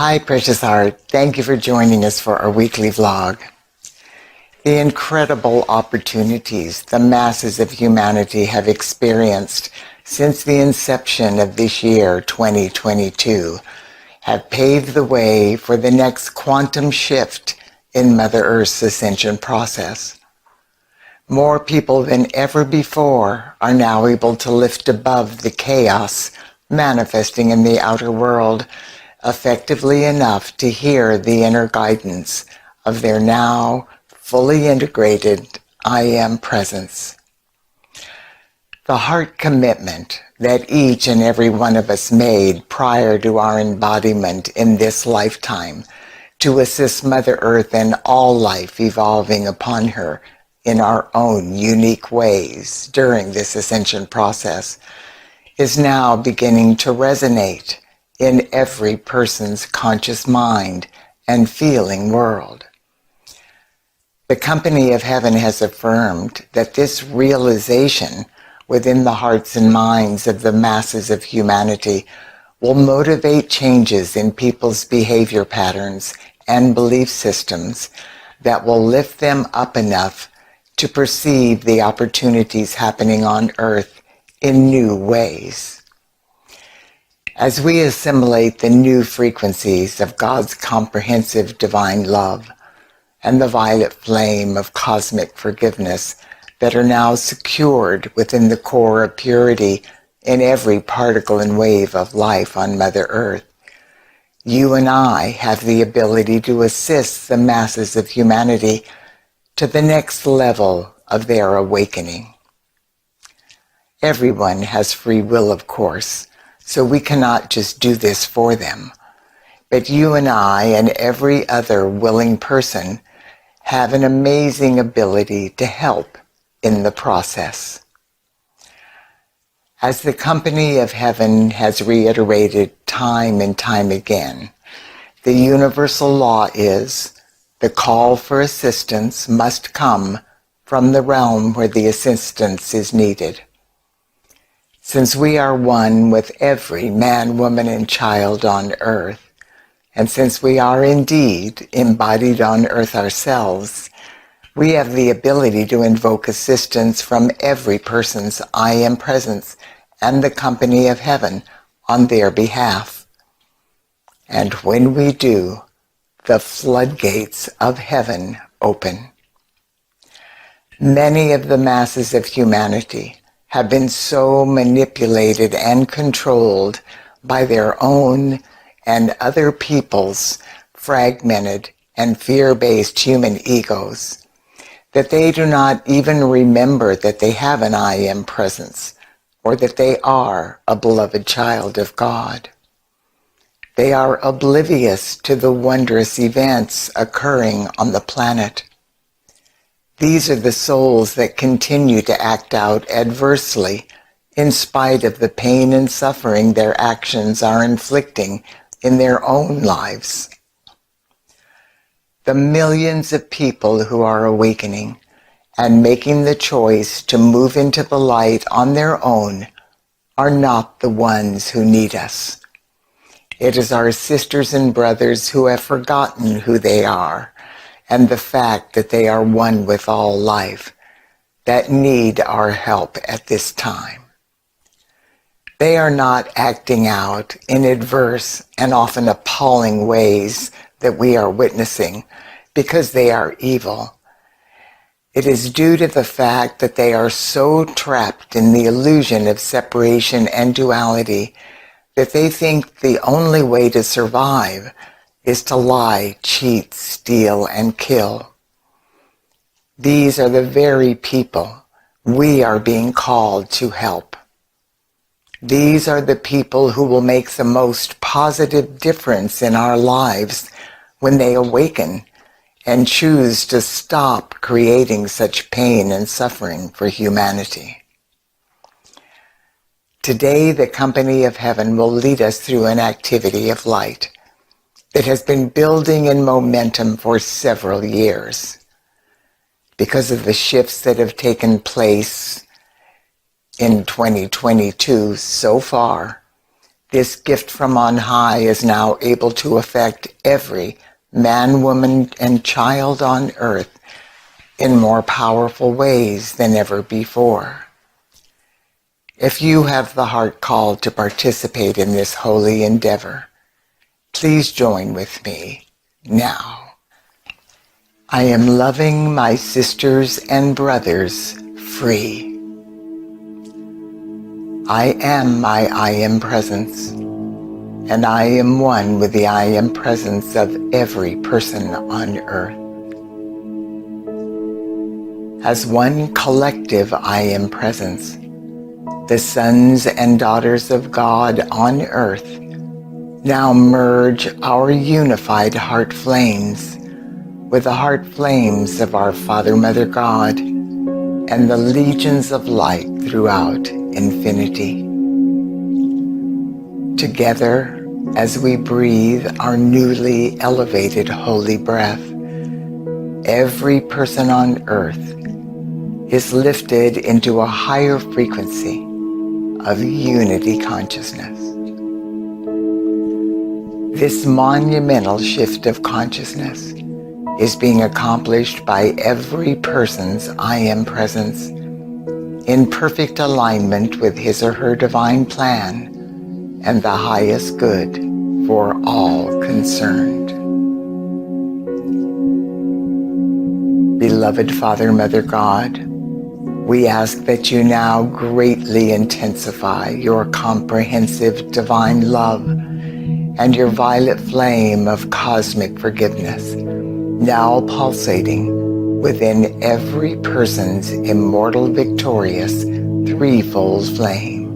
Hi, Precious Heart. Thank you for joining us for our weekly vlog. The incredible opportunities the masses of humanity have experienced since the inception of this year, 2022, have paved the way for the next quantum shift in Mother Earth's ascension process. More people than ever before are now able to lift above the chaos manifesting in the outer world effectively enough to hear the inner guidance of their now fully integrated I Am presence. The heart commitment that each and every one of us made prior to our embodiment in this lifetime to assist Mother Earth and all life evolving upon her in our own unique ways during this ascension process is now beginning to resonate in every person's conscious mind and feeling world. The Company of Heaven has affirmed that this realization within the hearts and minds of the masses of humanity will motivate changes in people's behavior patterns and belief systems that will lift them up enough to perceive the opportunities happening on Earth in new ways. As we assimilate the new frequencies of God's comprehensive divine love and the violet flame of cosmic forgiveness that are now secured within the core of purity in every particle and wave of life on Mother Earth, you and I have the ability to assist the masses of humanity to the next level of their awakening. Everyone has free will, of course, so we cannot just do this for them. But you and I and every other willing person have an amazing ability to help in the process. As the Company of Heaven has reiterated time and time again, the universal law is the call for assistance must come from the realm where the assistance is needed. Since we are one with every man, woman, and child on Earth, and since we are indeed embodied on Earth ourselves, we have the ability to invoke assistance from every person's I Am presence and the Company of Heaven on their behalf. And when we do, the floodgates of heaven open. Many of the masses of humanity have been so manipulated and controlled by their own and other people's fragmented and fear-based human egos that they do not even remember that they have an I Am presence or that they are a beloved child of God. They are oblivious to the wondrous events occurring on the planet. These are the souls that continue to act out adversely in spite of the pain and suffering their actions are inflicting in their own lives. The millions of people who are awakening and making the choice to move into the light on their own are not the ones who need us. It is our sisters and brothers who have forgotten who they are and the fact that they are one with all life that need our help at this time. They are not acting out in adverse and often appalling ways that we are witnessing because they are evil. It is due to the fact that they are so trapped in the illusion of separation and duality that they think the only way to survive is to lie, cheat, steal, and kill. These are the very people we are being called to help. These are the people who will make the most positive difference in our lives when they awaken and choose to stop creating such pain and suffering for humanity. Today, the Company of Heaven will lead us through an activity of light that has been building in momentum for several years. Because of the shifts that have taken place in 2022 so far, This gift from on high is now able to affect every man, woman, and child on earth in more powerful ways than ever before. If you have the heart called to participate in this holy endeavor, please join with me now. I am loving my sisters and brothers free. I am my I Am Presence, and I am one with the I Am Presence of every person on earth. As one collective I Am Presence, the sons and daughters of God on earth now merge our unified heart flames with the heart flames of our Father, Mother, God, and the legions of light throughout infinity. Together, as we breathe our newly elevated holy breath, every person on earth is lifted into a higher frequency of unity consciousness. This monumental shift of consciousness is being accomplished by every person's I Am Presence in perfect alignment with his or her divine plan and the highest good for all concerned. Beloved Father, Mother, God, we ask that you now greatly intensify your comprehensive divine love and your violet flame of cosmic forgiveness, now pulsating within every person's immortal, victorious, threefold flame.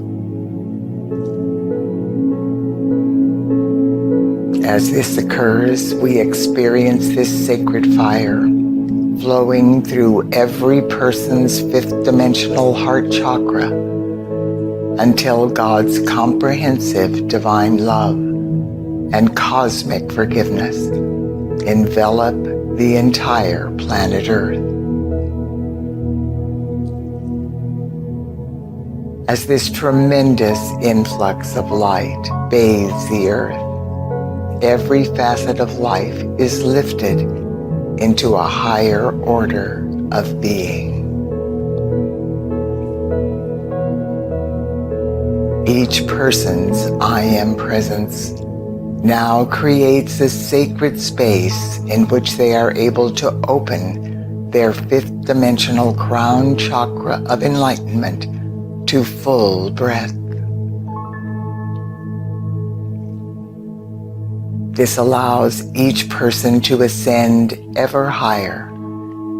As this occurs, we experience this sacred fire flowing through every person's fifth dimensional heart chakra until God's comprehensive divine love and cosmic forgiveness envelop the entire planet Earth. As this tremendous influx of light bathes the Earth, every facet of life is lifted into a higher order of being. Each person's I Am Presence now creates a sacred space in which they are able to open their fifth dimensional crown chakra of enlightenment to full breadth. This allows each person to ascend ever higher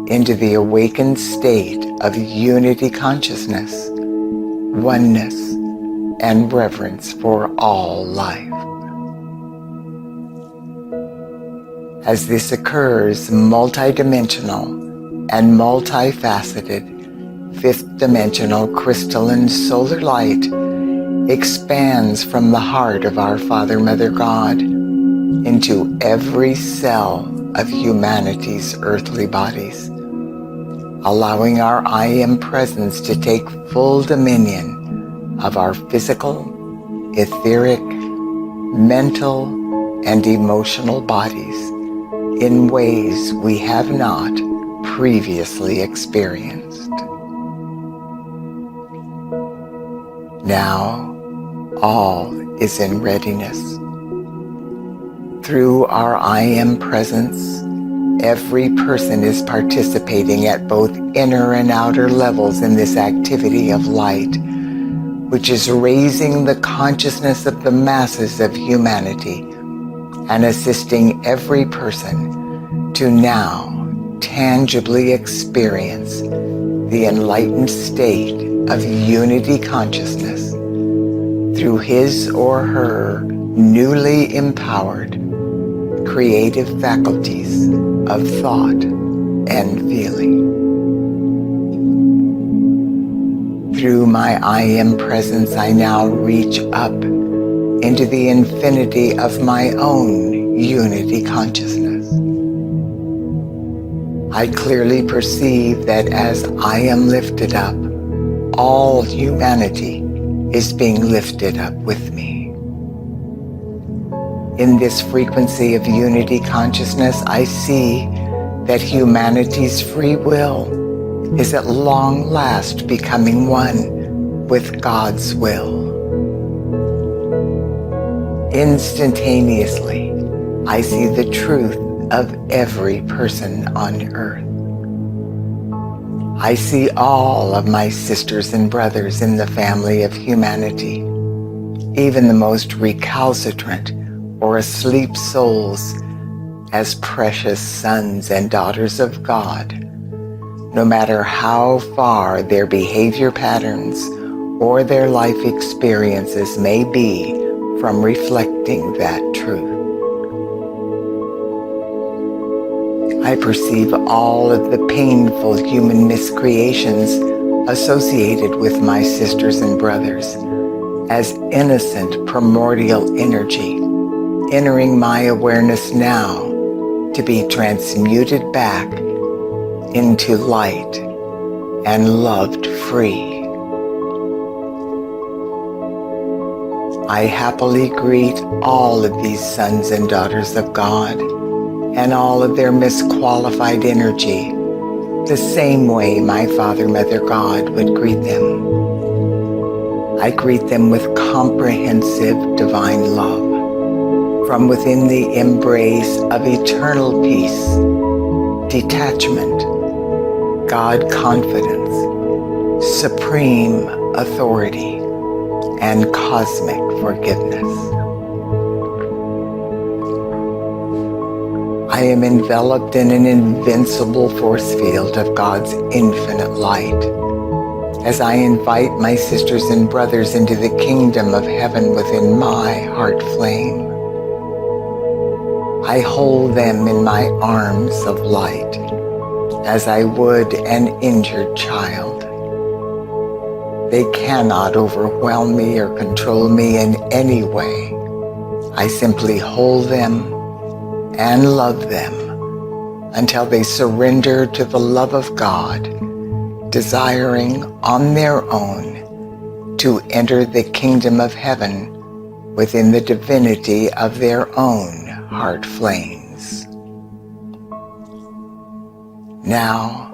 into the awakened state of unity consciousness, oneness, and reverence for all life. As this occurs, multidimensional and multifaceted fifth dimensional crystalline solar light expands from the heart of our Father, Mother, God into every cell of humanity's earthly bodies, allowing our I Am Presence to take full dominion of our physical, etheric, mental, and emotional bodies in ways we have not previously experienced. Now, all is in readiness. Through our I Am Presence, every person is participating at both inner and outer levels in this activity of light, which is raising the consciousness of the masses of humanity and assisting every person to now tangibly experience the enlightened state of unity consciousness through his or her newly empowered creative faculties of thought and feeling. Through my I Am Presence, I now reach up into the infinity of my own unity consciousness. I clearly perceive that as I am lifted up, all humanity is being lifted up with me. In this frequency of unity consciousness, I see that humanity's free will is at long last becoming one with God's will. Instantaneously, I see the truth of every person on earth. I see all of my sisters and brothers in the family of humanity, even the most recalcitrant or asleep souls, as precious sons and daughters of God, no matter how far their behavior patterns or their life experiences may be from reflecting that truth. I perceive all of the painful human miscreations associated with my sisters and brothers as innocent primordial energy entering my awareness now to be transmuted back into light and loved free. I happily greet all of these sons and daughters of God and all of their misqualified energy the same way my Father, Mother, God would greet them. I greet them with comprehensive divine love from within the embrace of eternal peace, detachment, God confidence, supreme authority, and cosmic forgiveness. I am enveloped in an invincible force field of God's infinite light as I invite my sisters and brothers into the kingdom of heaven within my heart flame. I hold them in my arms of light as I would an injured child. They cannot overwhelm me or control me in any way. I simply hold them and love them until they surrender to the love of God, desiring on their own to enter the kingdom of heaven within the divinity of their own heart flames. Now,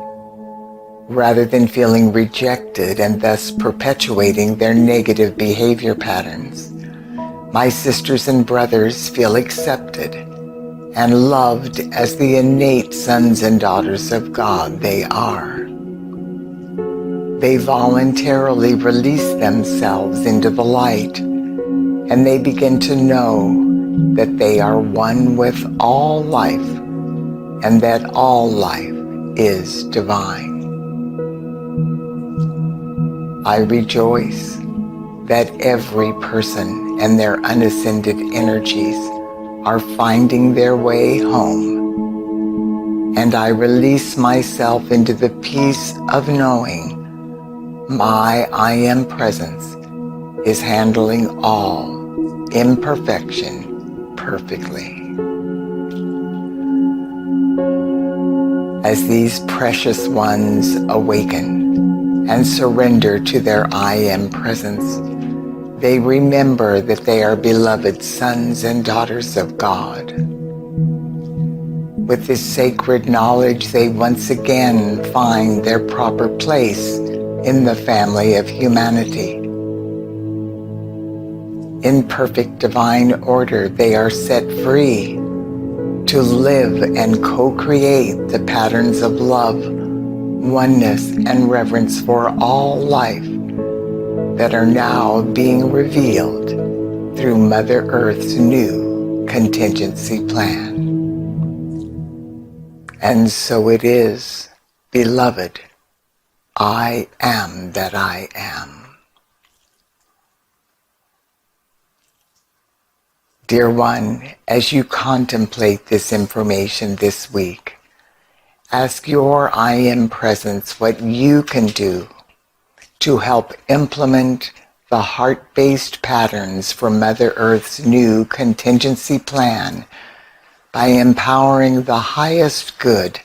rather than feeling rejected and thus perpetuating their negative behavior patterns, my sisters and brothers feel accepted and loved as the innate sons and daughters of God they are. They voluntarily release themselves into the light, and they begin to know that they are one with all life and that all life is divine. I rejoice that every person and their unascended energies are finding their way home, and I release myself into the peace of knowing my I Am Presence is handling all imperfection perfectly. As these precious ones awaken and surrender to their I Am Presence, they remember that they are beloved sons and daughters of God. With this sacred knowledge, they once again find their proper place in the family of humanity. In perfect divine order, they are set free to live and co-create the patterns of love, oneness, and reverence for all life that are now being revealed through Mother Earth's new contingency plan. And so it is, beloved, I am that I am. Dear one, as you contemplate this information this week, ask your I Am Presence what you can do to help implement the heart-based patterns for Mother Earth's new contingency plan by empowering the highest good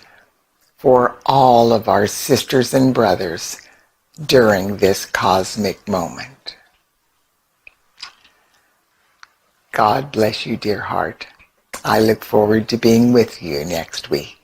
for all of our sisters and brothers during this cosmic moment. God bless you, dear heart. I look forward to being with you next week.